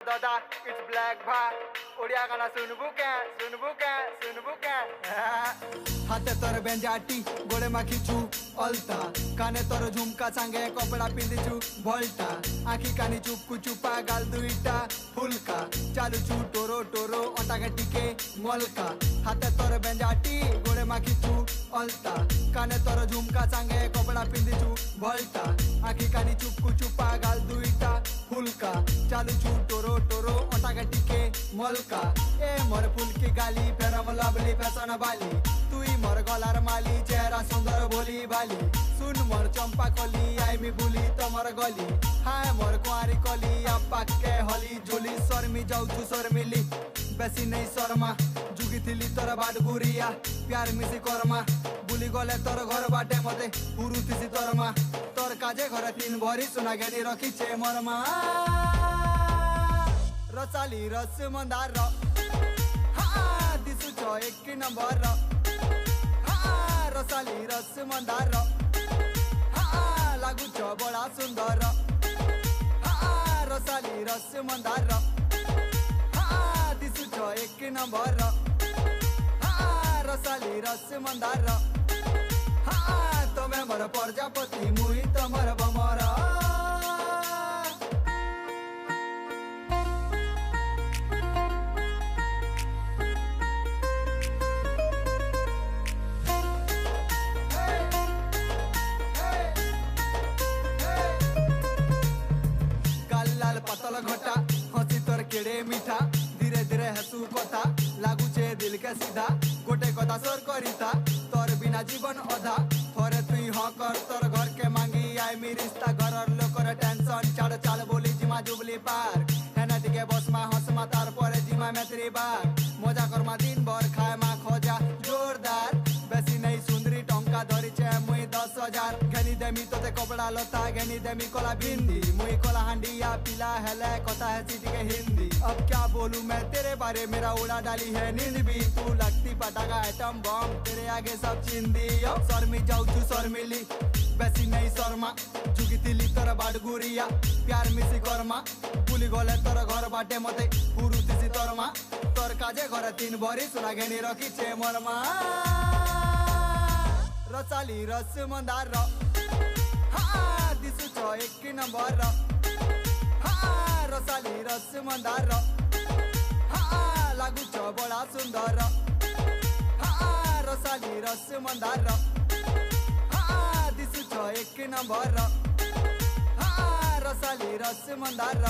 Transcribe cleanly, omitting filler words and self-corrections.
दादा it's black भाई ओडिया गाना सुनबू क्या हाथे तोर बेंजाटी गोड़े मा खिचू अलता काने तोर झुमका सांगे कपड़ा पिंदिचू भल्टा आखी कानी चुपकू चुपा गाल दुईटा फुलका चालू चू टोरो टोरो अटाके टिके मलका हाथे तोर बेंजाटी गोड़े मा खिचू अलता काने तोर झुमका सांगे कपड़ा पिंदिचू भल्टा आखी कानी चुपकू चुपा गाल दुईटा फुलका चालू चू टोरो टोरो अटाके टिके मलका ए मोर फुलकी गाली फेरम लवली फैशन वाली तुई मोर गलार माली चेहरा सुंदर बोली बाली सुन मोर चंपा कली आई मी बुली तमर गली हाय मोर कुआरी कली अप्पा के हली झुली शर्मी जाऊछु शर्मिली बेसी नहीं शर्मा जुगी थिली तोर बाट गुरिया प्यार मिसी कर्मा बुली गले तोर घर बाटे मते पुरु थिसी तोरमा तोर काजे घर तीन भरी सुना गेनी रखी छे मोर मा रसाली रस मंदार दिसु छ एक नंबर रसाली रस मंदार लागू छ बड़ा सुंदर रसाली रस मंदार दिसु छ एक नंबर रसाली रस मंदार तमे मोर प्रजापति मुई तमर बमरा पतल घटा हसी तोर केड़े मीठा धीरे धीरे हसू कथा लागू छे दिल के सीधा गोटे कथा सोर करिता तोर बिना जीवन अधा थोरे तुई हाँ कर तोर घर के मांगी आई मी रिश्ता घर लोकर टेंशन छाड़ चाल बोली जिमा जुबली पार्क हेना दिके बसमा हंसमा तार परे जिमा मैत्री बाग मजा करमा दिन भर खाए मा खोजा जोरदार बेसी नहीं सुंदरी टंका धरी छे मुई 10,000 घेनी देमी तोते कपड़ा लता घेनी देमी कोला बिंदी मुई कोला हांडिया पिला हेले कथा है सीटी के हिंदी अब क्या बोलूं मैं तेरे बारे मेरा उड़ा डाली है नींद भी तू लगती पटाखा एटम बम तेरे आगे सब चिंदी शर्मी जाऊ तू शर्मिली बेसी नहीं शर्मा जुगी तिली तोर बाट गुरिया प्यार मिसी कर्मा बुली गले तोर घर बाटे मते पुरु तिसी तोरमा तोर काजे घर तीन भरी सुना घेनी रखी छे मोर मा रसाली रस मंदार दिसु छ एक नंबर रसाली रस मंदार लागू छ बड़ा सुंदर रसाली रस मंदार दिसु छ एक नंबर रसाली रस मंदार